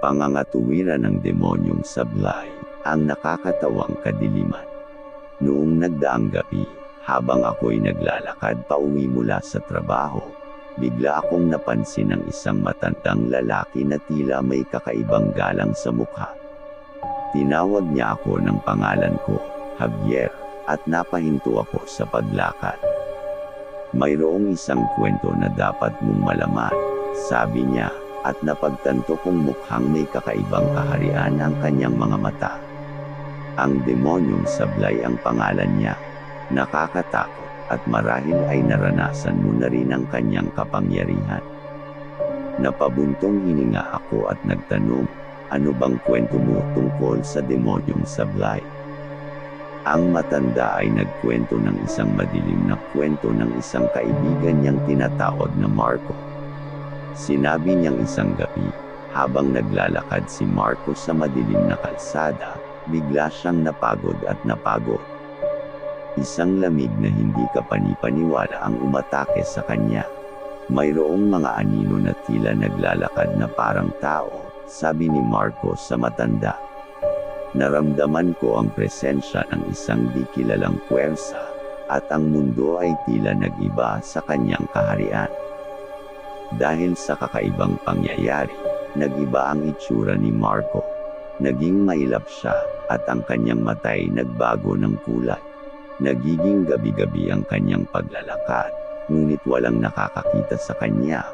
Pangangatuwiran ng demonyong sablay, ang nakakatawang kadiliman. Noong nagdaang gabi, habang ako'y naglalakad pauwi mula sa trabaho, bigla akong napansin ng isang matandang lalaki na tila may kakaibang galang sa mukha. Tinawag niya ako ng pangalan ko, Javier, at napahinto ako sa paglakad. Mayroong isang kwento na dapat mong malaman, sabi niya, at napagtanto kong mukhang may kakaibang kaharian ang kanyang mga mata. Ang demonyong sablay ang pangalan niya. Nakakatakot, at marahil ay naranasan mo na rin ang kanyang kapangyarihan. Napabuntong hininga ako at nagtanong, ano bang kwento mo tungkol sa demonyong sablay? Ang matanda ay nagkwento ng isang madilim na kwento ng isang kaibigan niyang tinatawag na Marco. Sinabi niyang isang gabi, habang naglalakad si Marco sa madilim na kalsada, bigla siyang napagod at napagod. Isang lamig na hindi kapani-paniwala ang umatake sa kanya. Mayroong mga anino na tila naglalakad na parang tao, sabi ni Marco sa matanda. Naramdaman ko ang presensya ng isang di kilalang puwersa, at ang mundo ay tila nag-iba sa kanyang kaharian. Dahil sa kakaibang pangyayari, nag-iba ang itsura ni Marco. Naging mailap siya, at ang kanyang mata ay nagbago ng kulay. Nagiging gabi-gabi ang kanyang paglalakad, ngunit walang nakakakita sa kanya,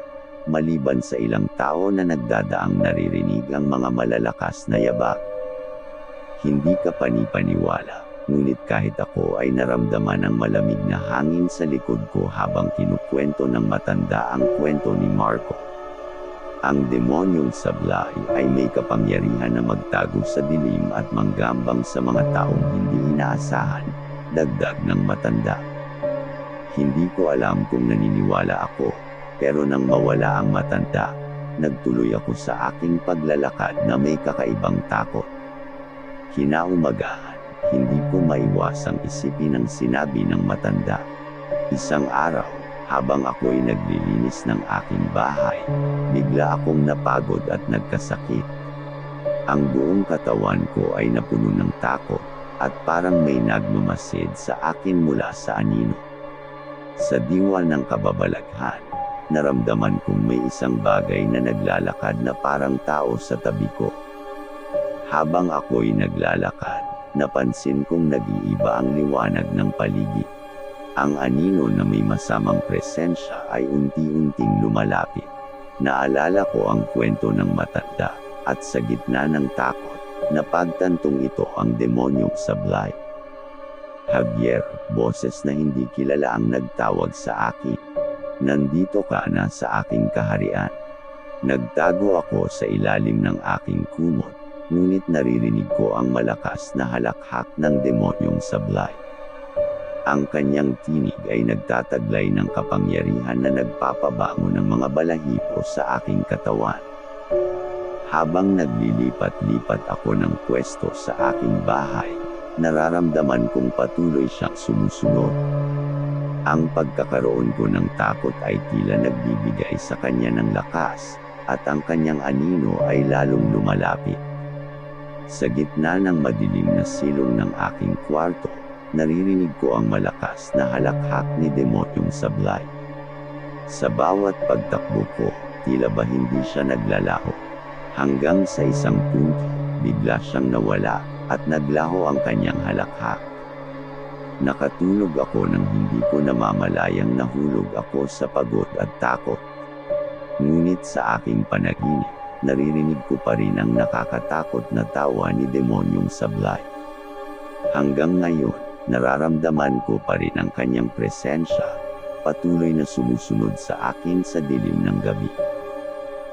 maliban sa ilang tao na nagdadaang naririnig ang mga malalakas na yabag. Hindi ka panipaniwala, ngunit kahit ako ay naramdaman ang malamig na hangin sa likod ko habang kinukwento ng matanda ang kwento ni Marco. Ang demonyong sablay ay may kapangyarihan na magtago sa dilim at manggambang sa mga taong hindi inaasahan, dagdag ng matanda. Hindi ko alam kung naniniwala ako, pero nang mawala ang matanda, nagtuloy ako sa aking paglalakad na may kakaibang takot. Kinaumagahan, hindi ko maiwasang isipin ang sinabi ng matanda. Isang araw, habang ako'y naglilinis ng aking bahay, bigla akong napagod at nagkasakit. Ang buong katawan ko ay napuno ng takot, at parang may nagmamasid sa akin mula sa anino. Sa diwa ng kababalaghan, naramdaman kong may isang bagay na naglalakad na parang tao sa tabi ko. Habang ako'y naglalakad, napansin kong nag-iiba ang liwanag ng paligid. Ang anino na may masamang presensya ay unti-unting lumalapit. Naalala ko ang kwento ng matanda, at sa gitna ng takot, napagtantong ito ang demonyong sablay. Javier, boses na hindi kilala ang nagtawag sa akin. Nandito ka na sa aking kaharian. Nagtago ako sa ilalim ng aking kumot, ngunit naririnig ko ang malakas na halakhak ng demonyong sablay. Ang kanyang tinig ay nagtataglay ng kapangyarihan na nagpapabango ng mga balahibo sa aking katawan. Habang naglilipat-lipat ako ng pwesto sa aking bahay, nararamdaman kong patuloy siyang sumusunod. Ang pagkakaroon ko ng takot ay tila nagbibigay sa kanya ng lakas, at ang kanyang anino ay lalong lumalapit. Sa gitna ng madilim na silong ng aking kwarto, naririnig ko ang malakas na halakhak ni demonyong sablay. Sa bawat pagtakbo ko, tila ba hindi siya naglalaho. Hanggang sa isang punto, bigla siyang nawala, at naglaho ang kanyang halakhak. Nakatulog ako nang hindi ko namamalayang nahulog ako sa pagod at takot. Ngunit sa aking panaginip, naririnig ko pa rin ang nakakatakot na tawa ni demonyong sablay. Hanggang ngayon, nararamdaman ko pa rin ang kanyang presensya, patuloy na sumusunod sa akin sa dilim ng gabi.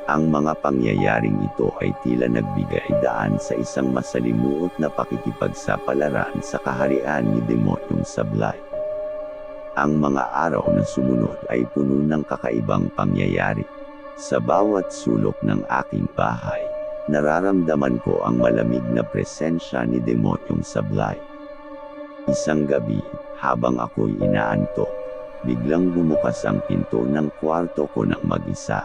Ang mga pangyayaring ito ay tila nagbigay daan sa isang masalimuot na pakikipagsapalaran sa kaharian ni demonyong sablay. Ang mga araw na sumunod ay puno ng kakaibang pangyayari. Sa bawat sulok ng aking bahay, nararamdaman ko ang malamig na presensya ni demonyong sablay. Isang gabi, habang ako'y inaantok, biglang bumukas ang pinto ng kwarto ko ng mag-isa.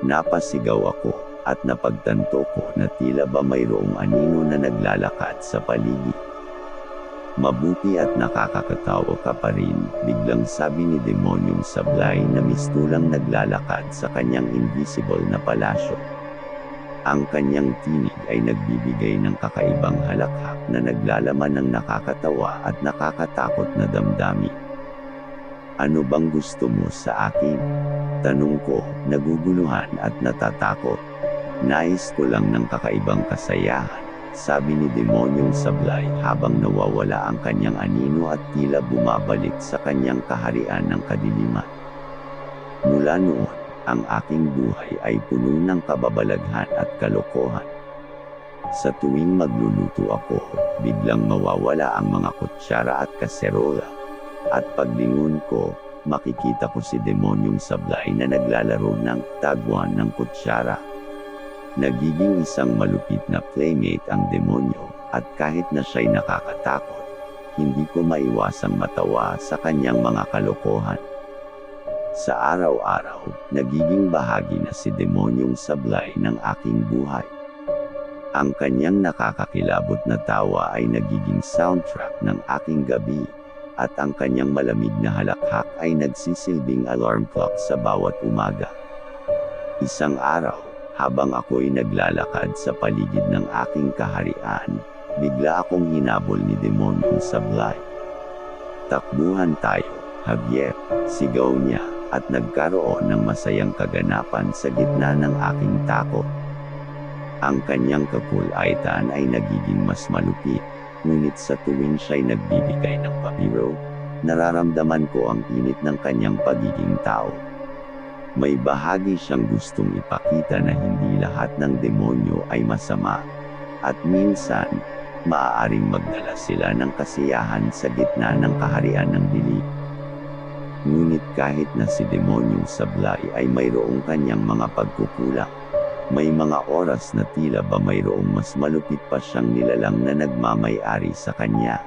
Napasigaw ako, at napagtanto ko na tila ba mayroong anino na naglalakad sa paligid. Mabuti at nakakakatawa ka pa rin, biglang sabi ni Demonyong Sablay na mistulang naglalakad sa kanyang invisible na palasyo. Ang kanyang tinig ay nagbibigay ng kakaibang halakhak na naglalaman ng nakakatawa at nakakatakot na damdamin. Ano bang gusto mo sa akin? Tanong ko, naguguluhan at natatakot. Nais ko lang ng kakaibang kasayahan, sabi ni Demonyong Sablay habang nawawala ang kanyang anino at tila bumabalik sa kanyang kaharian ng kadiliman. Mula noon, ang aking buhay ay puno ng kababalaghan at kalokohan. Sa tuwing magluluto ako, biglang mawawala ang mga kutsara at kaserola. At paglingon ko, makikita ko si Demonyong Sablay na naglalaro ng tagwan ng kutsara. Nagiging isang malupit na playmate ang demonyo, at kahit na siya'y nakakatakot, hindi ko maiwasang matawa sa kanyang mga kalokohan. Sa araw-araw, nagiging bahagi na si Demonyong Sablay ng aking buhay. Ang kanyang nakakakilabot na tawa ay nagiging soundtrack ng aking gabi, at ang kanyang malamig na halakhak ay nagsisilbing alarm clock sa bawat umaga. Isang araw, habang ako'y naglalakad sa paligid ng aking kaharian, bigla akong hinabol ni Demonyong Sablay. "Takbuhan tayo, Javier," sigaw niya, at nagkaroon ng masayang kaganapan sa gitna ng aking takot. Ang kanyang kakulaitan ay nagiging mas malupit, ngunit sa tuwing siya'y nagbibigay ng papiro, nararamdaman ko ang init ng kanyang pagiging tao. May bahagi siyang gustong ipakita na hindi lahat ng demonyo ay masama, at minsan, maaaring magdala sila ng kasiyahan sa gitna ng kaharian ng dilim. Ngunit kahit na si Demonyong Sablay ay mayroong kanyang mga pagkukulang, may mga oras na tila ba mayroong mas malupit pa siyang nilalang na nagmamay-ari sa kanya.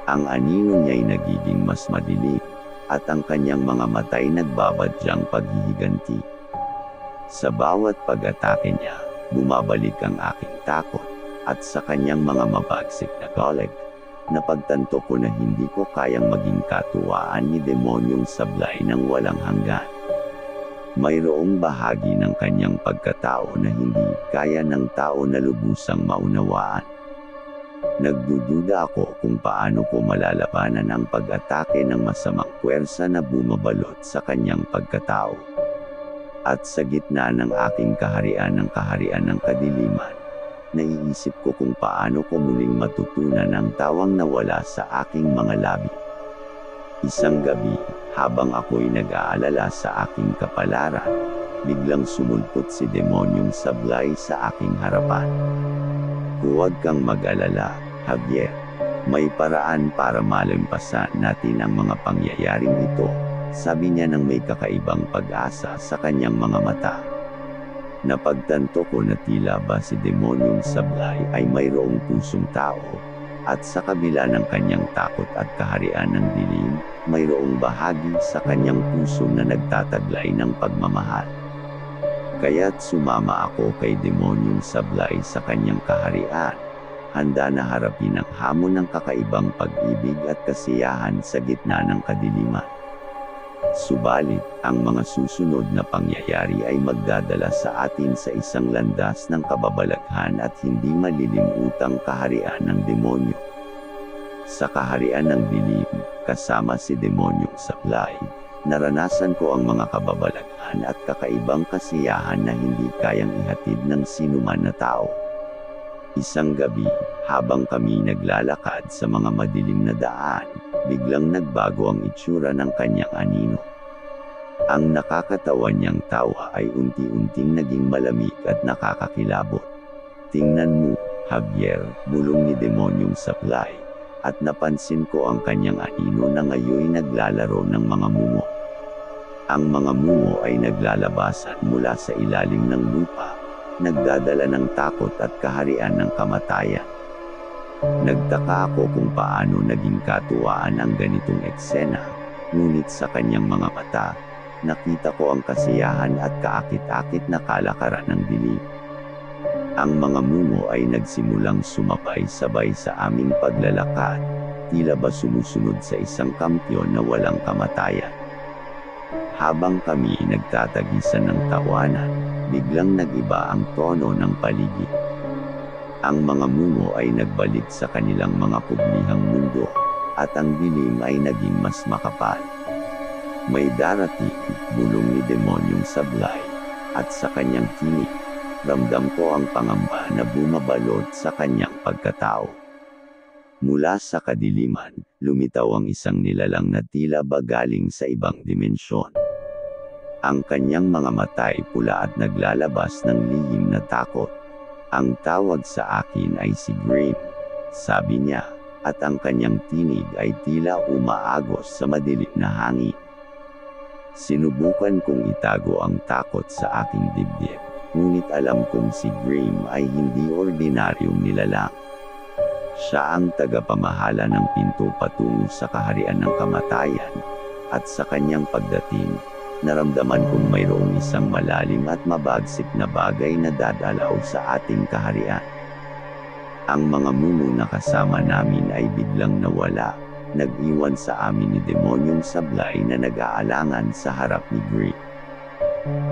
Ang anino niya'y nagiging mas madilim, at ang kanyang mga mata'y nagbabadyang paghihiganti. Sa bawat pag-atake niya, bumabalik ang aking takot, at sa kanyang mga mabagsik na galit, napagtanto ko na hindi ko kayang maging katuwaan ni Demonyong Sablay ng walang hanggan. Mayroong bahagi ng kanyang pagkatao na hindi kaya ng tao na lubusang maunawaan. Nagdududa ako kung paano ko malalabanan ang pag-atake ng masamang puwersa na bumabalot sa kanyang pagkatao. At sa gitna ng aking kaharian ng kadiliman, naiisip ko kung paano ko muling matutunan ang tawang nawala sa aking mga labi. Isang gabi, habang ako'y nag-aalala sa aking kapalaran, biglang sumulpot si Demonyong Sablay sa aking harapan. "Huwag kang mag-alala, Javier. May paraan para malampasan natin ang mga pangyayaring ito," sabi niya nang may kakaibang pag-asa sa kanyang mga mata. Napagtanto ko na tila ba si Demonyong Sablay ay mayroong pusong tao, at sa kabila ng kanyang takot at kaharian ng dilim, mayroong bahagi sa kanyang puso na nagtataglay ng pagmamahal. Kaya't sumama ako kay Demonyong Sablay sa kanyang kaharian, handa na harapin ang hamon ng kakaibang pag-ibig at kasiyahan sa gitna ng kadiliman. Subalit, ang mga susunod na pangyayari ay magdadala sa atin sa isang landas ng kababalaghan at hindi malilimutang kaharian ng demonyo. Sa kaharian ng dilim, kasama si Demonyong Sablay, naranasan ko ang mga kababalaghan at kakaibang kasiyahan na hindi kayang ihatid ng sinuman na tao. Isang gabi, habang kami naglalakad sa mga madilim na daan, biglang nagbago ang itsura ng kanyang anino. Ang nakakatawa niyang tawa ay unti-unting naging malamig at nakakakilabot. "Tingnan mo, Javier," bulong ni Demonyong Sablay, at napansin ko ang kanyang anino na ngayoy naglalaro ng mga mumo. Ang mga mumo ay naglalabasan mula sa ilalim ng lupa, nagdadala ng takot at kaharian ng kamatayan. Nagtaka ako kung paano naging katuwaan ang ganitong eksena, ngunit sa kanyang mga mata, nakita ko ang kasiyahan at kaakit-akit na kalakaran ng dilim. Ang mga mumo ay nagsimulang sumabay-sabay sa aming paglalakad, tila ba sumusunod sa isang kampiyon na walang kamatayan. Habang kami nagtatagisan ng tawanan, biglang nag-iba ang tono ng paligid. Ang mga mumo ay nagbalik sa kanilang mga kublihang mundo, at ang dilim ay naging mas makapal. May darating, bulong ni demonyong sablay, at sa kanyang tinig, ramdam ko ang pangamba na bumabalot sa kanyang pagkatao. Mula sa kadiliman, lumitaw ang isang nilalang na tila ba galing sa ibang dimensyon. Ang kanyang mga mata ay pula at naglalabas ng lihim na takot. Ang tawag sa akin ay si Grim, sabi niya, at ang kanyang tinig ay tila umaagos sa madilim na hangin. Sinubukan kong itago ang takot sa aking dibdib, ngunit alam kong si Grim ay hindi ordinaryong nilalang. Siya ang tagapamahala ng pinto patungo sa kaharian ng kamatayan, at sa kanyang pagdating, naramdaman kong mayroong isang malalim at mabagsik na bagay na dadalaw sa ating kaharian. Ang mga mumo na kasama namin ay biglang nawala, nag-iwan sa amin ni demonyong sablay na nag-aalangan sa harap ni Grim.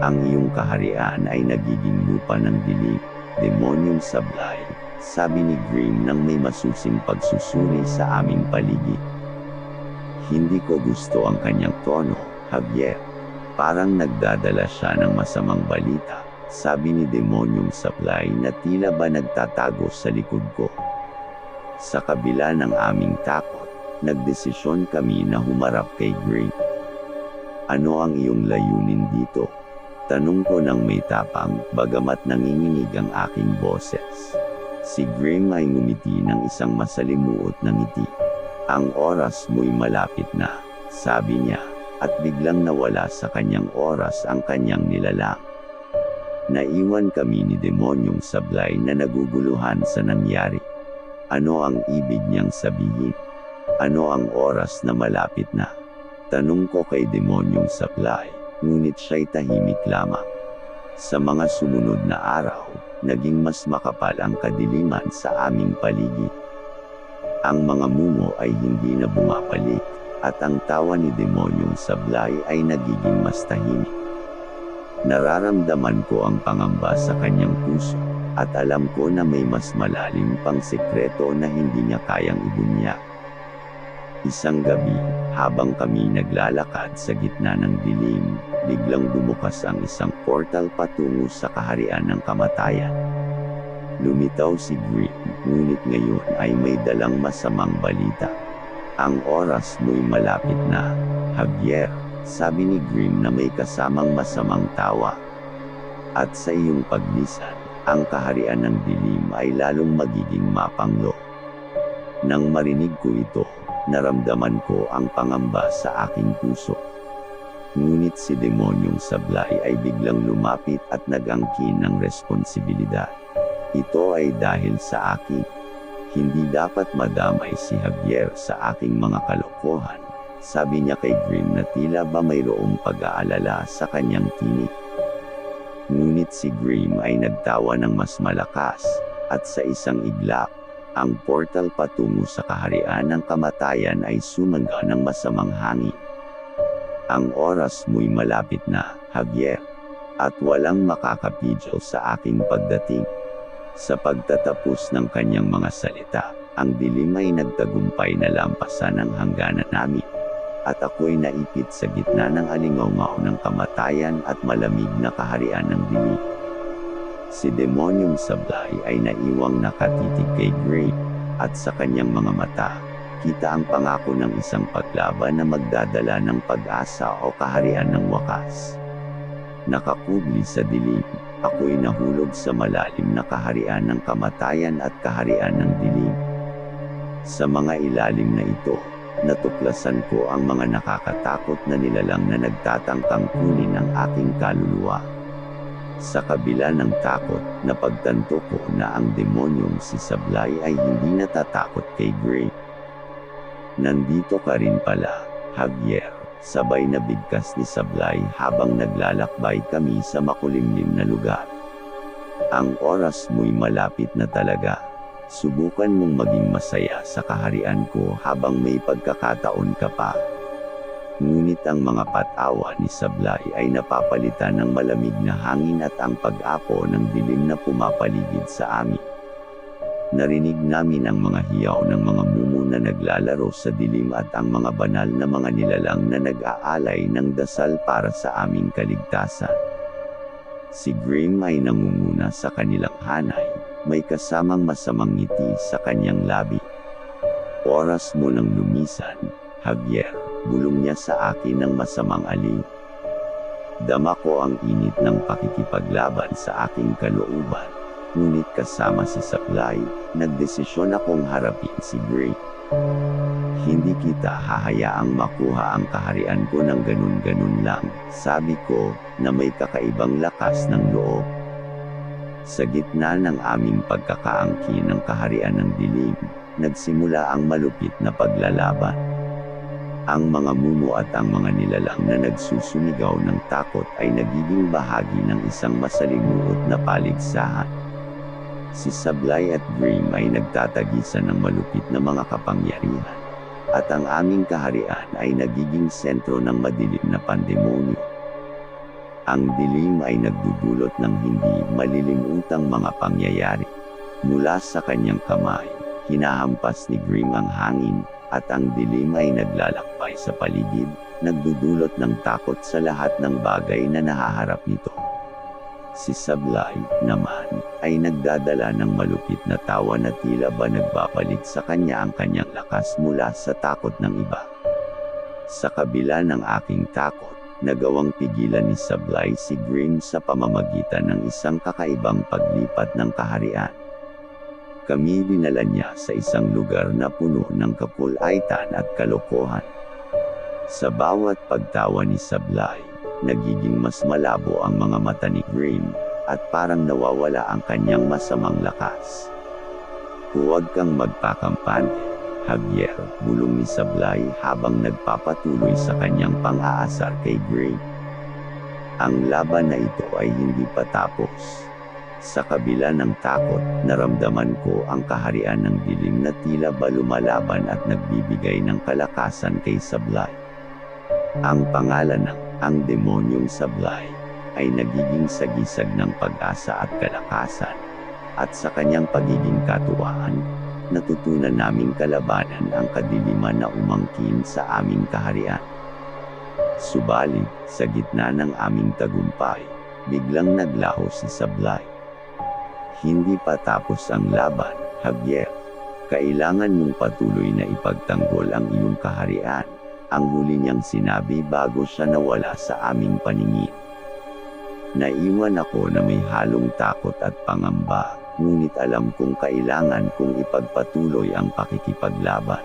Ang iyong kaharian ay nagiging lupa ng dilim, demonyong sablay, sabi ni Grim nang may masusing pagsusuri sa aming paligid. Hindi ko gusto ang kanyang tono, Javier. Parang nagdadala siya ng masamang balita, sabi ni demonyong sablay na tila ba nagtatago sa likod ko. Sa kabila ng aming takot, nagdesisyon kami na humarap kay Grim. Ano ang iyong layunin dito? Tanong ko ng may tapang, bagamat nanginginig ang aking boses. Si Grim ay ngumiti ng isang masalimuot na ngiti. Ang oras mo'y malapit na, sabi niya, at biglang nawala sa kanyang oras ang kanyang nilalang. Naiwan kami ni demonyong sablay na naguguluhan sa nangyari. Ano ang ibig niyang sabihin? Ano ang oras na malapit na? Tanong ko kay demonyong sablay, ngunit siya'y tahimik lamang. Sa mga sumunod na araw, naging mas makapal ang kadiliman sa aming paligid. Ang mga mumo ay hindi na bumabalik, at ang tawa ni demonyong sablay ay nagiging mas tahimik. Nararamdaman ko ang pangamba sa kanyang puso, at alam ko na may mas malalim pang sekreto na hindi niya kayang ibunyag. Isang gabi, habang kami naglalakad sa gitna ng dilim, biglang bumukas ang isang portal patungo sa kaharian ng kamatayan. Lumitaw si Grim, ngunit ngayon ay may dalang masamang balita. Ang oras mo'y malapit na, Javier, sabi ni Grim na may kasamang masamang tawa. At sa iyong paglisan, ang kaharian ng dilim ay lalong magiging mapanglo. Nang marinig ko ito, naramdaman ko ang pangamba sa aking puso. Ngunit si demonyong sablay ay biglang lumapit at nag-angkin ng responsibilidad. Ito ay dahil sa akin. Hindi dapat madamay si Javier sa aking mga kalokohan, sabi niya kay Grim na tila ba mayroong pag-aalala sa kanyang tinig. Ngunit si Grim ay nagtawa ng mas malakas, at sa isang iglap, ang portal patungo sa kaharian ng kamatayan ay sumangga ng masamang hangin. Ang oras mo'y malapit na, Javier, at walang makakapigil sa aking pagdating. Sa pagtatapos ng kanyang mga salita, ang dilim ay nagtagumpay na lampasan ang hangganan namin, at ako'y naipit sa gitna ng alingaw-ngaw ng kamatayan at malamig na kaharian ng dilim. Si demonyong sablay ay naiwang nakatitig kay Grim, at sa kanyang mga mata, kita ang pangako ng isang paglaban na magdadala ng pag-asa o kaharian ng wakas. Nakakubli sa dilim, ako'y nahulog sa malalim na kaharian ng kamatayan at kaharian ng dilim. Sa mga ilalim na ito, natuklasan ko ang mga nakakatakot na nilalang na nagtatangkang kunin ang aking kaluluwa. Sa kabila ng takot, napagtanto ko na ang demonyong si Sablay ay hindi natatakot kay Gray. Nandito ka rin pala, Javier, Sabay na bigkas ni Sablay habang naglalakbay kami sa makulimlim na lugar. Ang oras mo'y malapit na talaga. Subukan mong maging masaya sa kaharian ko habang may pagkakataon ka pa. Ngunit ang mga patawa ni Sablay ay napapalitan ng malamig na hangin at ang pag-apo ng dilim na pumapaligid sa amin. Narinig namin ang mga hiyaw ng mga mumu na naglalaro sa dilim at ang mga banal na mga nilalang na nag-aalay ng dasal para sa aming kaligtasan. Si Grim ay nangunguna sa kanilang hanay, may kasamang masamang ngiti sa kanyang labi. Oras mo nang lumisan, Javier, bulong niya sa akin ng masamang aliw. Dama ko ang init ng pakikipaglaban sa aking kalooban, ngunit kasama si Sablay, nagdesisyon akong harapin si Gray. Hindi kita hahayaang makuha ang kaharian ko ng ganun-ganun lang, sabi ko, na may kakaibang lakas ng loob. Sa gitna ng aming pagkakaangkin ng kaharian ng dilim, nagsimula ang malupit na paglalaban. Ang mga mumu at ang mga nilalang na nagsusumigaw ng takot ay nagiging bahagi ng isang masalimuot na paligsahan. Si Sablay at Grim ay nagtatagisan ng malupit na mga kapangyarihan, at ang aming kaharian ay nagiging sentro ng madilim na pandemonyo. Ang dilim ay nagdudulot ng hindi malilimutang mga pangyayari. Mula sa kanyang kamay, hinahampas ni Grim ang hangin, at ang dilim ay naglalakbay sa paligid, nagdudulot ng takot sa lahat ng bagay na nahaharap nito. Si Sablay, naman, ay nagdadala ng malupit na tawa na tila ba nagbabalik sa kanya ang kanyang lakas mula sa takot ng iba. Sa kabila ng aking takot, nagawang pigilan ni Sablay si Grim sa pamamagitan ng isang kakaibang paglipat ng kaharian. Kami dinala niya sa isang lugar na puno ng kapulaitan at kalokohan. Sa bawat pagtawa ni Sablay, nagiging mas malabo ang mga mata ni Grim, at parang nawawala ang kanyang masamang lakas. Huwag kang magpakampante, Javier, bulong ni Sablay habang nagpapatuloy sa kanyang pang-aasar kay Grim. Ang laban na ito ay hindi pa tapos. Sa kabila ng takot, naramdaman ko ang kaharian ng dilim na tila ba lumalaban at nagbibigay ng kalakasan kay Sablay. Ang pangalan ng ang demonyong Sablay ay nagiging sagisag ng pag-asa at kalakasan, at sa kanyang pagiging katuwaan, natutunan naming kalabanan ang kadiliman na umangkin sa aming kaharian. Subalit, sa gitna ng aming tagumpay, biglang naglaho si Sablay. Hindi pa tapos ang laban, Javier. Kailangan mong patuloy na ipagtanggol ang iyong kaharian, ang huli niyang sinabi bago siya nawala sa aming paningin. Naiwan ako na may halong takot at pangamba, ngunit alam kong kailangan kong ipagpatuloy ang pakikipaglaban.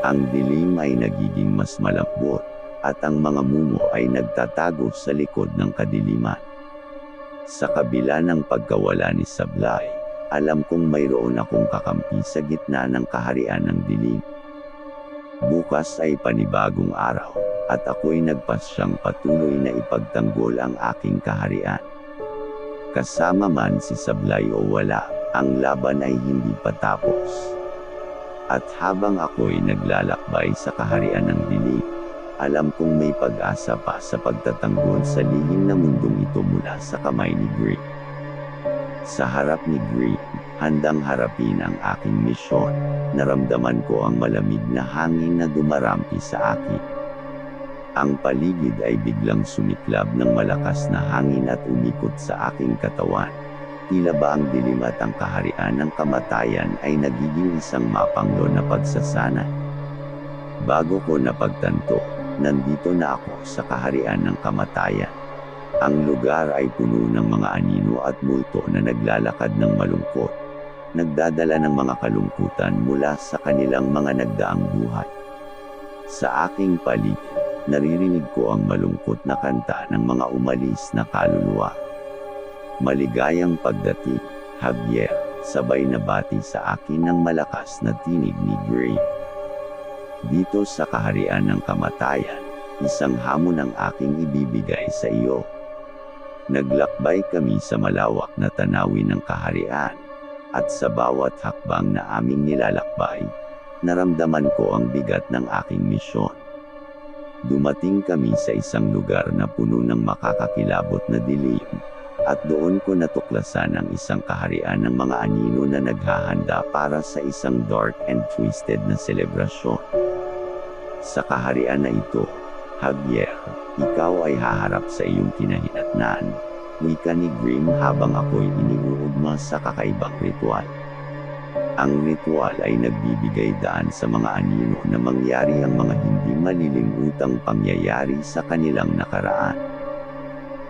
Ang dilim ay nagiging mas malambot, at ang mga mumo ay nagtatago sa likod ng kadiliman. Sa kabila ng pagkawala ni Sablay, alam kong mayroon akong kakampi sa gitna ng kaharian ng dilim. Bukas ay panibagong araw, at ako'y nagpasyang patuloy na ipagtanggol ang aking kaharian. Kasama man si Sablay o wala, ang laban ay hindi pa tapos. At habang ako'y naglalakbay sa kaharian ng dilim, alam kong may pag-asa pa sa pagtatanggol sa lihim na mundong ito mula sa kamay ni Grim. Sa harap ni Grim, handang harapin ang aking misyon, naramdaman ko ang malamig na hangin na dumarampi sa akin. Ang paligid ay biglang sumiklab ng malakas na hangin at umikot sa aking katawan. Tila ba ang dilim at ang kaharian ng kamatayan ay nagiging isang mapanglo na pagsasanay. Bago ko napagtanto, nandito na ako sa kaharian ng kamatayan. Ang lugar ay puno ng mga anino at multo na naglalakad ng malungkot, nagdadala ng mga kalungkutan mula sa kanilang mga nagdaang buhay. Sa aking paligid, naririnig ko ang malungkot na kanta ng mga umalis na kaluluwa. Maligayang pagdating, Javier, sabay na bati sa akin ng malakas na tinig ni Gray. Dito sa kaharian ng kamatayan, isang hamon ang aking ibibigay sa iyo. Naglakbay kami sa malawak na tanawin ng kaharian, at sa bawat hakbang na aming nilalakbay, naramdaman ko ang bigat ng aking misyon. Dumating kami sa isang lugar na puno ng makakakilabot na dilim, at doon ko natuklasan ang isang kaharian ng mga anino na naghahanda para sa isang dark and twisted na selebrasyon. Sa kaharian na ito, Javier, ikaw ay haharap sa iyong kinahinatnan, wika ni Grimm habang ako'y iniuugma sa kakaibang ritual. Ang ritual ay nagbibigay daan sa mga anino na mangyari ang mga hindi malilimutang pangyayari sa kanilang nakaraan.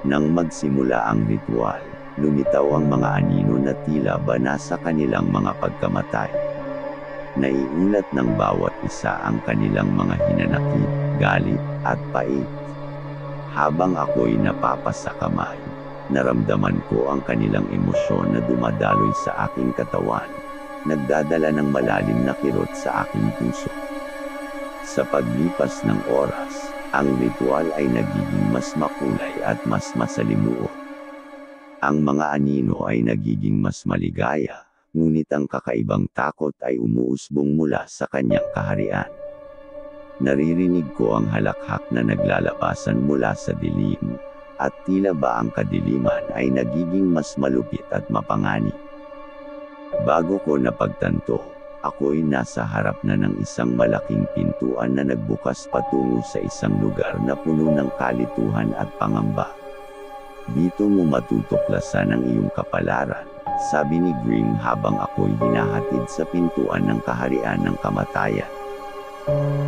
Nang magsimula ang ritual, lumitaw ang mga anino na tila ba nasa kanilang mga pagkamatay. Naiulat ng bawat isa ang kanilang mga hinanakit, galit, at pait. Habang ako'y napapasakamay, naramdaman ko ang kanilang emosyon na dumadaloy sa aking katawan, nagdadala ng malalim na kirot sa aking puso. Sa paglipas ng oras, ang ritual ay nagiging mas makulay at mas masalimuot. Ang mga anino ay nagiging mas maligaya, ngunit ang kakaibang takot ay umuusbong mula sa kanyang kaharian. Naririnig ko ang halakhak na naglalabasan mula sa dilim, at tila ba ang kadiliman ay nagiging mas malupit at mapanganib. Bago ko napagtanto, ako'y nasa harap na ng isang malaking pintuan na nagbukas patungo sa isang lugar na puno ng kalituhan at pangamba. Dito mo matutuklasan ang iyong kapalaran, sabi ni Grimm habang ako'y hinahatid sa pintuan ng kaharian ng kamatayan.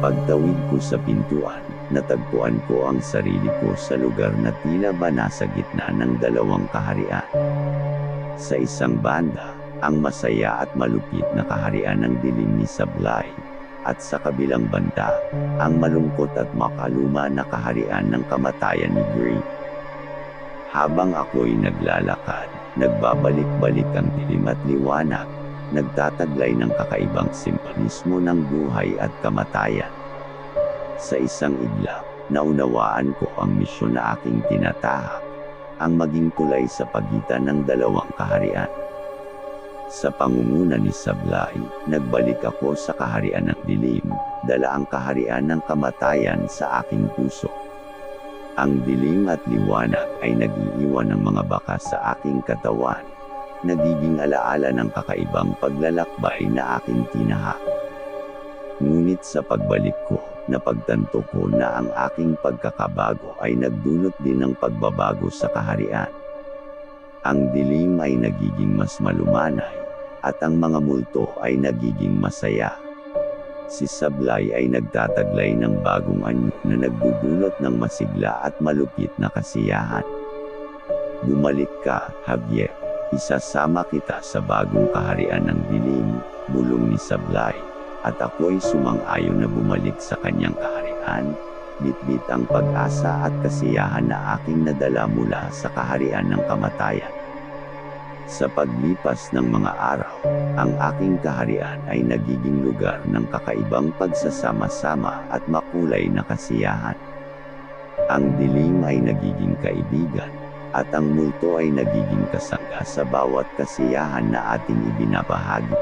Pagtawid ko sa pintuan, natagpuan ko ang sarili ko sa lugar na tila ba nasa gitna ng dalawang kaharian. Sa isang banda, ang masaya at malupit na kaharian ng dilim ni Sablay, at sa kabilang banda, ang malungkot at makaluma na kaharian ng kamatayan ni Grimm. Habang ako'y naglalakad, nagbabalik-balik ang dilim at liwanag, nagtataglay ng kakaibang simbolismo ng buhay at kamatayan. Sa isang iglap, naunawaan ko ang misyon na aking tinatahak, ang maging tulay sa pagitan ng dalawang kaharian. Sa pangunguna ni Sablay, nagbalik ako sa kaharian ng dilim, dala ang kaharian ng kamatayan sa aking puso. Ang dilim at liwanag ay nag-iiwan ng mga bakas sa aking katawan, nagiging alaala ng kakaibang paglalakbay na aking tinahak. Ngunit sa pagbalik ko, napagtanto ko na ang aking pagkakabago ay nagdulot din ng pagbabago sa kaharian. Ang dilim ay nagiging mas malumanay, at ang mga multo ay nagiging masaya. Si Sablay ay nagtataglay ng bagong anyo na nagdudulot ng masigla at malupit na kasiyahan. Bumalik ka, Javier. Isasama kita sa bagong kaharian ng dilim, bulong ni Sablay, at ako'y sumang-ayon na bumalik sa kanyang kaharian, bitbit ang pag-asa at kasiyahan na aking nadala mula sa kaharian ng kamatayan. Sa paglipas ng mga araw, ang aking kaharian ay nagiging lugar ng kakaibang pagsasama-sama at makulay na kasiyahan. Ang dilim ay nagiging kaibigan, at ang multo ay nagiging kasangga sa bawat kasiyahan na ating ibinabahagi.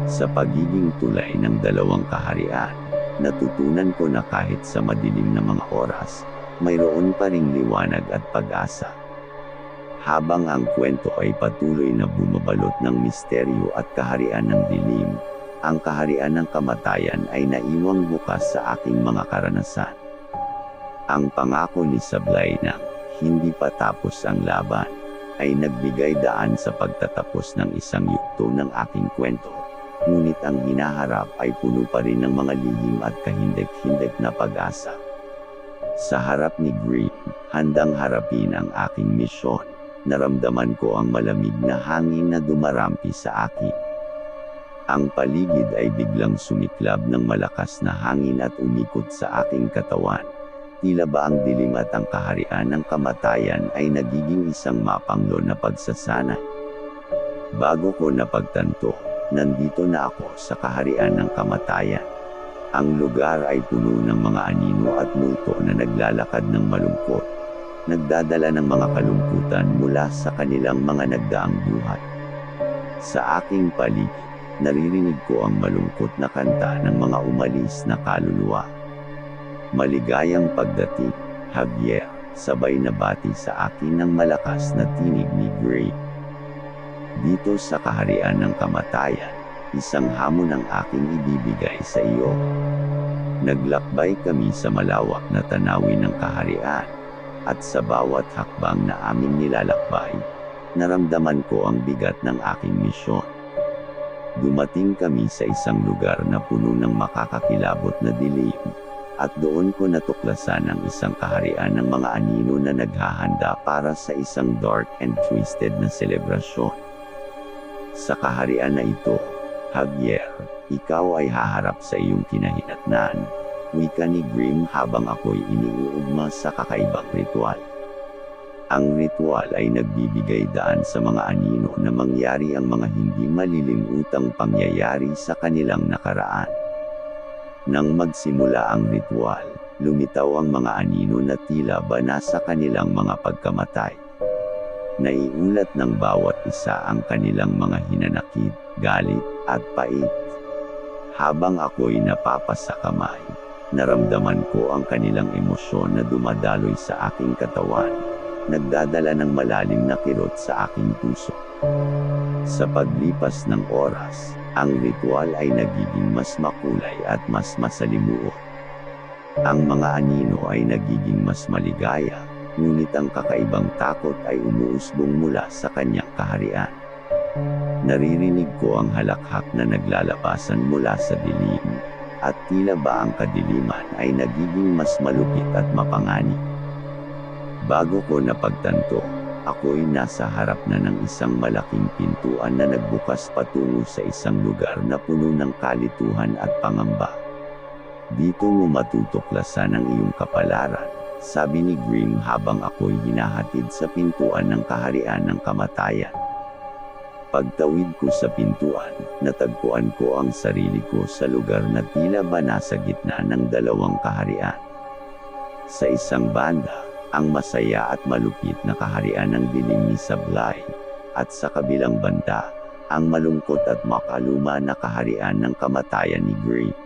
Sa pagiging tulay ng dalawang kaharian, natutunan ko na kahit sa madilim na mga oras, mayroon pa ring liwanag at pag-asa. Habang ang kwento ay patuloy na bumabalot ng misteryo at kaharian ng dilim, ang kaharian ng kamatayan ay naiwang bukas sa aking mga karanasan. Ang pangako ni Sablay na hindi pa tapos ang laban, ay nagbigay daan sa pagtatapos ng isang yugto ng aking kwento. Ngunit ang hinaharap ay puno pa rin ng mga lihim at kahindik-hindik na pag-asa. Sa harap ni Grimm, handang harapin ang aking misyon, naramdaman ko ang malamig na hangin na dumarampi sa akin. Ang paligid ay biglang sumiklab ng malakas na hangin at umikot sa aking katawan. Tila ba ang dilim at ang kaharian ng kamatayan ay nagiging isang mapanglo na pagsasanay. Bago ko napagtanto, nandito na ako sa kaharian ng kamatayan. Ang lugar ay puno ng mga anino at multo na naglalakad ng malungkot, nagdadala ng mga kalungkutan mula sa kanilang mga nagdaang buhay. Sa aking paligid, naririnig ko ang malungkot na kanta ng mga umalis na kaluluwa. Maligayang pagdating, Javier, sabay na bati sa akin ng malakas na tinig ni Gray. Dito sa kaharian ng kamatayan, isang hamon ang aking ibibigay sa iyo. Naglakbay kami sa malawak na tanawin ng kaharian, at sa bawat hakbang na aming nilalakbay, naramdaman ko ang bigat ng aking misyon. Dumating kami sa isang lugar na puno ng makakakilabot na dilim, at doon ko natuklasan ang isang kaharian ng mga anino na naghahanda para sa isang dark and twisted na selebrasyon. Sa kaharian na ito, Javier, ikaw ay haharap sa iyong kinahinatnan, wika ni Grimm habang ako'y iniuugma sa kakaibang ritual. Ang ritual ay nagbibigay daan sa mga anino na mangyari ang mga hindi malilimutang pangyayari sa kanilang nakaraan. Nang magsimula ang ritual, lumitaw ang mga anino na tila bana sa kanilang mga pagkamatay. Naiulat ng bawat isa ang kanilang mga hinanakit, galit, at pait. Habang ako'y napapasakamay, naramdaman ko ang kanilang emosyon na dumadaloy sa aking katawan, nagdadala ng malalim na kirot sa aking puso. Sa paglipas ng oras, ang ritual ay nagiging mas makulay at mas masalimuot. Ang mga anino ay nagiging mas maligaya, ngunit ang kakaibang takot ay umuusbong mula sa kanyang kaharian. Naririnig ko ang halakhak na naglalabasan mula sa dilim, at tila ba ang kadiliman ay nagiging mas malupit at mapanganib. Bago ko napagtanto, ako'y nasa harap na ng isang malaking pintuan na nagbukas patungo sa isang lugar na puno ng kalituhan at pangamba. Dito mo matutuklasan ang iyong kapalaran, sabi ni Grimm habang ako'y hinahatid sa pintuan ng kaharian ng kamatayan. Pagtawid ko sa pintuan, natagpuan ko ang sarili ko sa lugar na tila ba nasa gitna ng dalawang kaharian. Sa isang banda, ang masaya at malupit na kaharian ng dilim ni Sablay, at sa kabilang banda, ang malungkot at makaluma na kaharian ng kamatayan ni Grimm.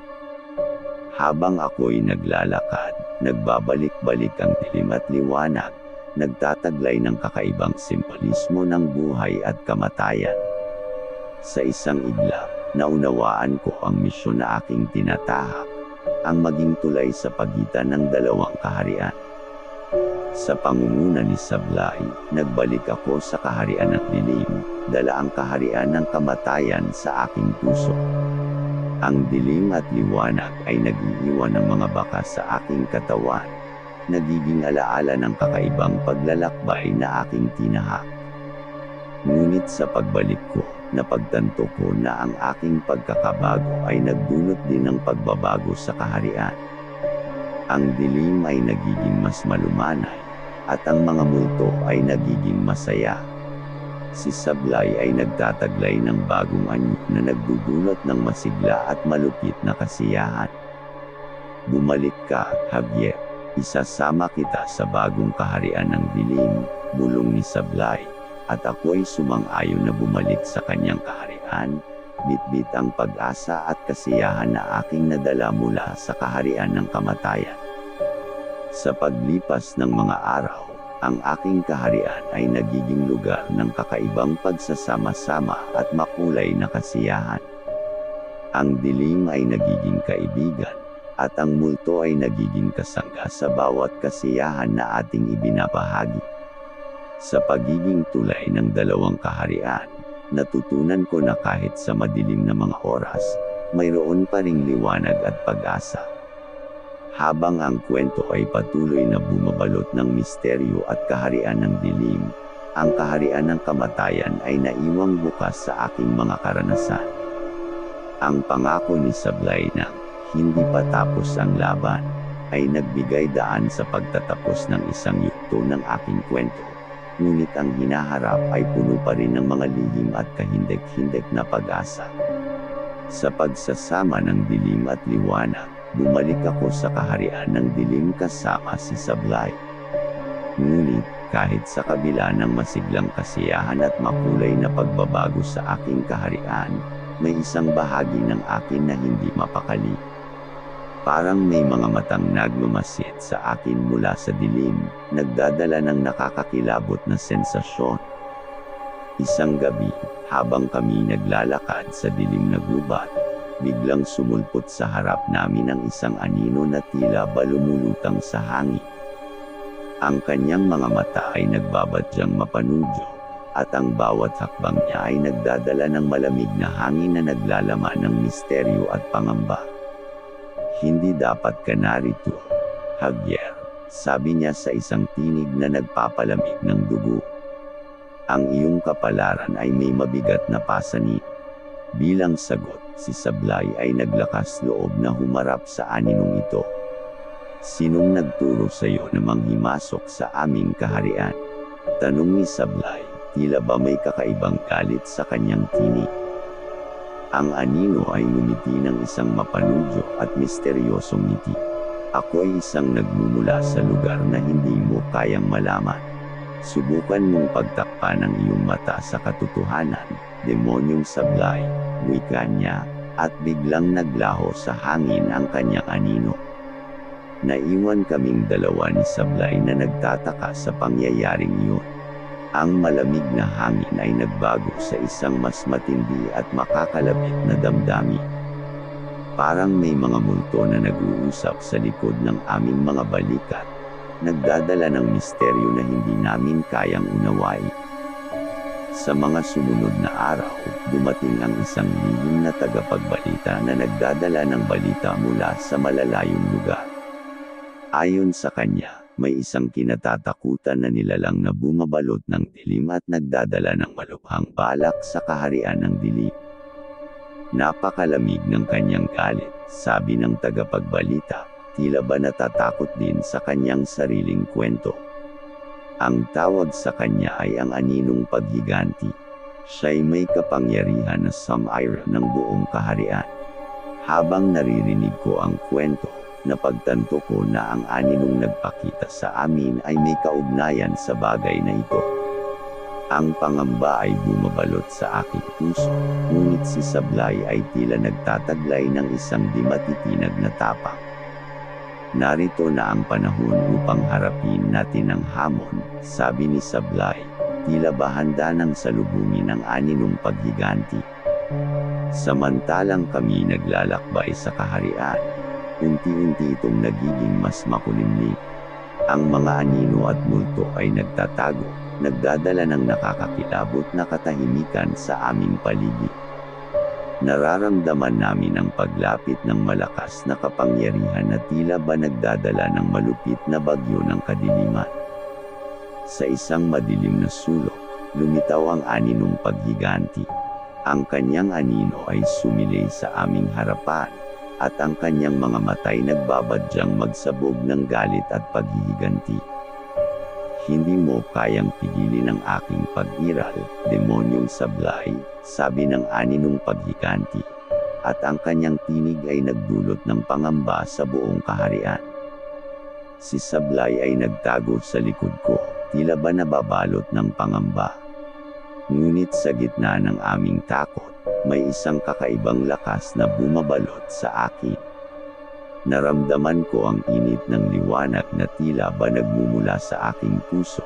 Habang ako'y naglalakad, nagbabalik-balik ang dilim at liwanag, nagtataglay ng kakaibang simbolismo ng buhay at kamatayan. Sa isang iglap, naunawaan ko ang misyon na aking tinatahak, ang maging tulay sa pagitan ng dalawang kaharian. Sa pangunguna ni Sablay, nagbalik ako sa kaharian ng dilim, dala ang kaharian ng kamatayan sa aking puso. Ang dilim at liwanag ay nag-iiwan ng mga bakas sa aking katawan, nagiging alaala ng kakaibang paglalakbay na aking tinahak. Ngunit sa pagbalik ko, napagtanto ko na ang aking pagkakabago ay nagdulot din ng pagbabago sa kaharian. Ang dilim ay nagiging mas malumanay, at ang mga multo ay nagiging masaya. Si Sablay ay nagtataglay ng bagong anyo na nagdudulot ng masigla at malupit na kasiyahan. Bumalik ka, Javier. Isasama kita sa bagong kaharian ng dilim, bulong ni Sablay, at ako'y sumang-ayon na bumalik sa kanyang kaharian, bitbit ang pag-asa at kasiyahan na aking nadala mula sa kaharian ng kamatayan. Sa paglipas ng mga araw, ang aking kaharian ay nagiging lugar ng kakaibang pagsasama-sama at makulay na kasiyahan. Ang dilim ay nagiging kaibigan, at ang multo ay nagiging kasangga sa bawat kasiyahan na ating ibinabahagi. Sa pagiging tulay ng dalawang kaharian, natutunan ko na kahit sa madilim na mga oras, mayroon pa ring liwanag at pag-asa. Habang ang kwento ay patuloy na bumabalot ng misteryo at kaharian ng dilim, ang kaharian ng kamatayan ay naiwang bukas sa aking mga karanasan. Ang pangako ni Sablay na hindi pa tapos ang laban, ay nagbigay daan sa pagtatapos ng isang yugto ng aking kwento. Ngunit ang hinaharap ay puno pa rin ng mga lihim at kahindik-hindik na pag-asa. Sa pagsasama ng dilim at liwanag, bumalik ako sa kaharian ng dilim kasama si Sablay. Ngunit, kahit sa kabila ng masiglang kasiyahan at makulay na pagbabago sa aking kaharian, may isang bahagi ng akin na hindi mapakali. Parang may mga matang nagmamasid sa akin mula sa dilim, nagdadala ng nakakakilabot na sensasyon. Isang gabi, habang kami naglalakad sa dilim na gubat, biglang sumulpot sa harap namin ang isang anino na tila ba lumulutang sa hangin. Ang kanyang mga mata ay nagbabadyang mapanudyo, at ang bawat hakbang niya ay nagdadala ng malamig na hangin na naglalaman ng misteryo at pangamba. "Hindi dapat ka narito, Javier," sabi niya sa isang tinig na nagpapalamig ng dugo. "Ang iyong kapalaran ay may mabigat na pasanin." Bilang sagot, si Sablay ay naglakas loob na humarap sa aninong ito. "Sinong nagturo sa iyo na manghimasok sa aming kaharian?" Tanong ni Sablay, tila ba may kakaibang galit sa kanyang tinig. Ang anino ay ngumiti ng isang mapanudyo at misteryosong ngiti. "Ako ay isang nagmumula sa lugar na hindi mo kayang malaman. Subukan mong pagtakpan ang iyong mata sa katotohanan, demonyong Sablay," wika niya, at biglang naglaho sa hangin ang kanyang anino. Naiwan kaming dalawa ni Sablay na nagtataka sa pangyayaring iyon. Ang malamig na hangin ay nagbago sa isang mas matindi at makakalapit na damdamin. Parang may mga multo na nag-uusap sa likod ng aming mga balikat, nagdadala ng misteryo na hindi namin kayang unawain. Sa mga sumunod na araw, dumating ang isang lihim na tagapagbalita na nagdadala ng balita mula sa malalayong lugar. Ayon sa kanya, may isang kinatatakutan na nilalang na bumabalot ng dilim at nagdadala ng malubhang balak sa kaharian ng dilim. Napakalamig ng kanyang galit, sabi ng tagapagbalita, tila ba natatakot din sa kanyang sariling kwento. Ang tawag sa kanya ay ang aninong paghiganti. Siya'y may kapangyarihan na sumire ng buong kaharian. Habang naririnig ko ang kwento, napagtanto ko na ang aninong nagpakita sa amin ay may kaugnayan sa bagay na ito. Ang pangamba ay bumabalot sa aking puso, ngunit si Sablay ay tila nagtataglay ng isang di matitinag na tapang. "Narito na ang panahon upang harapin natin ang hamon," sabi ni Sablay, tila ba handa nang salubungin ang aninong paghiganti. Samantalang kami naglalakbay sa kaharian, unti-unti itong nagiging mas makulimlim. Ang mga anino at multo ay nagtatago, nagdadala ng nakakakilabot na katahimikan sa aming paligid. Nararamdaman namin ang paglapit ng malakas na kapangyarihan na tila ba nagdadala ng malupit na bagyo ng kadiliman. Sa isang madilim na sulok, lumitaw ang aninong paghiganti. Ang kanyang anino ay sumilay sa aming harapan, at ang kanyang mga matay nagbabadyang magsabog ng galit at paghihiganti. "Hindi mo kayang pigilin ang aking pag-iral, demonyong Sablay," sabi ng aninong paghiganti, at ang kanyang tinig ay nagdulot ng pangamba sa buong kaharian. Si Sablay ay nagtago sa likod ko, tila ba nababalot ng pangamba. Ngunit sa gitna ng aming takot, may isang kakaibang lakas na bumabalot sa akin. Naramdaman ko ang init ng liwanag na tila ba nagmumula sa aking puso,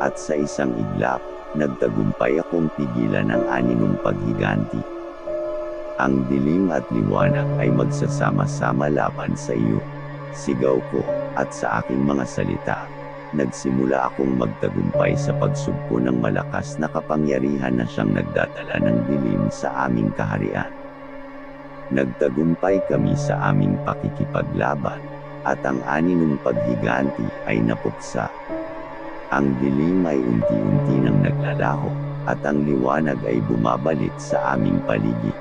at sa isang iglap, nagtagumpay akong pigilan ang aninong paghiganti. "Ang dilim at liwanag ay magsasama-sama laban sa iyo," sigaw ko, at sa aking mga salita, nagsimula akong magtagumpay sa pagsugpo ng malakas na kapangyarihan na siyang nagdadala ng dilim sa aming kaharian. Nagtagumpay kami sa aming pakikipaglaban, at ang aninong paghiganti ay napuksa. Ang dilim ay unti-unti nang naglalaho, at ang liwanag ay bumabalik sa aming paligid.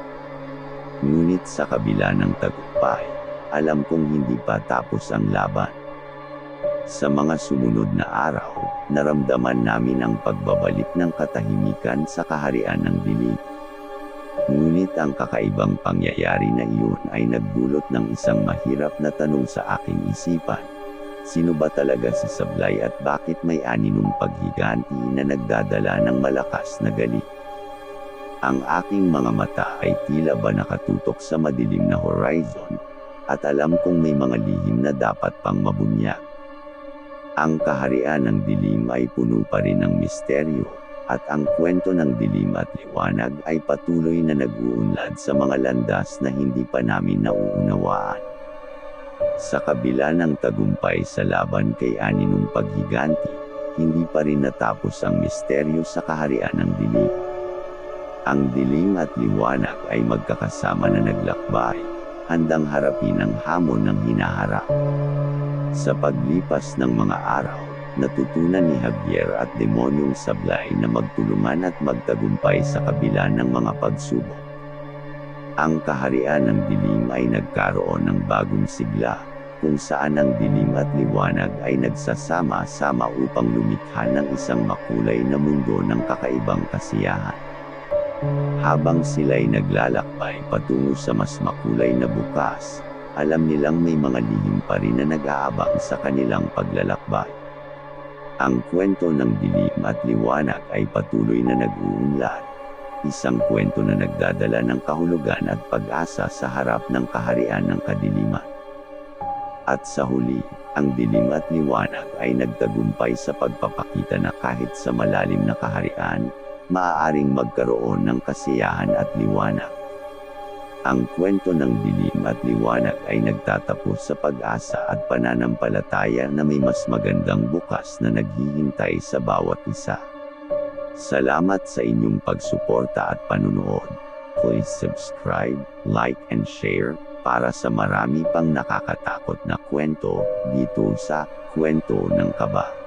Ngunit sa kabila ng tagumpay, alam kong hindi pa tapos ang laban. Sa mga sumunod na araw, naramdaman namin ang pagbabalik ng katahimikan sa kaharian ng dilim. Ngunit ang kakaibang pangyayari na iyon ay nagdulot ng isang mahirap na tanong sa aking isipan. Sino ba talaga si Sablay at bakit may aninong paghiganti na nagdadala ng malakas na galit? Ang aking mga mata ay tila ba nakatutok sa madilim na horizon, at alam kong may mga lihim na dapat pang mabunyag. Ang kaharian ng dilim ay puno pa rin ng misteryo, at ang kwento ng dilim at liwanag ay patuloy na nag-uunlad sa mga landas na hindi pa namin nauunawaan. Sa kabila ng tagumpay sa laban kay aninong paghiganti, hindi pa rin natapos ang misteryo sa kaharian ng dilim. Ang dilim at liwanag ay magkakasama na naglakbay, handang harapin ang hamon ng hinaharap. Sa paglipas ng mga araw, natutunan ni Javier at Demonyong Sablay na magtulungan at magtagumpay sa kabila ng mga pagsubok. Ang kaharian ng dilim ay nagkaroon ng bagong sigla, kung saan ang dilim at liwanag ay nagsasama-sama upang lumikha ng isang makulay na mundo ng kakaibang kasiyahan. Habang sila'y naglalakbay patungo sa mas makulay na bukas, alam nilang may mga lihim pa rin na nag-aabang sa kanilang paglalakbay. Ang kwento ng dilim at liwanag ay patuloy na nag-uunlad. Isang kwento na nagdadala ng kahulugan at pag-asa sa harap ng kaharian ng kadiliman. At sa huli, ang dilim at liwanag ay nagtagumpay sa pagpapakita na kahit sa malalim na kaharian, maaaring magkaroon ng kasiyahan at liwanag. Ang kwento ng dilim at liwanag ay nagtatapos sa pag-asa at pananampalataya na may mas magandang bukas na naghihintay sa bawat isa. Salamat sa inyong pagsuporta at panunood. Please subscribe, like and share para sa marami pang nakakatakot na kwento dito sa Kwento ng Kaba.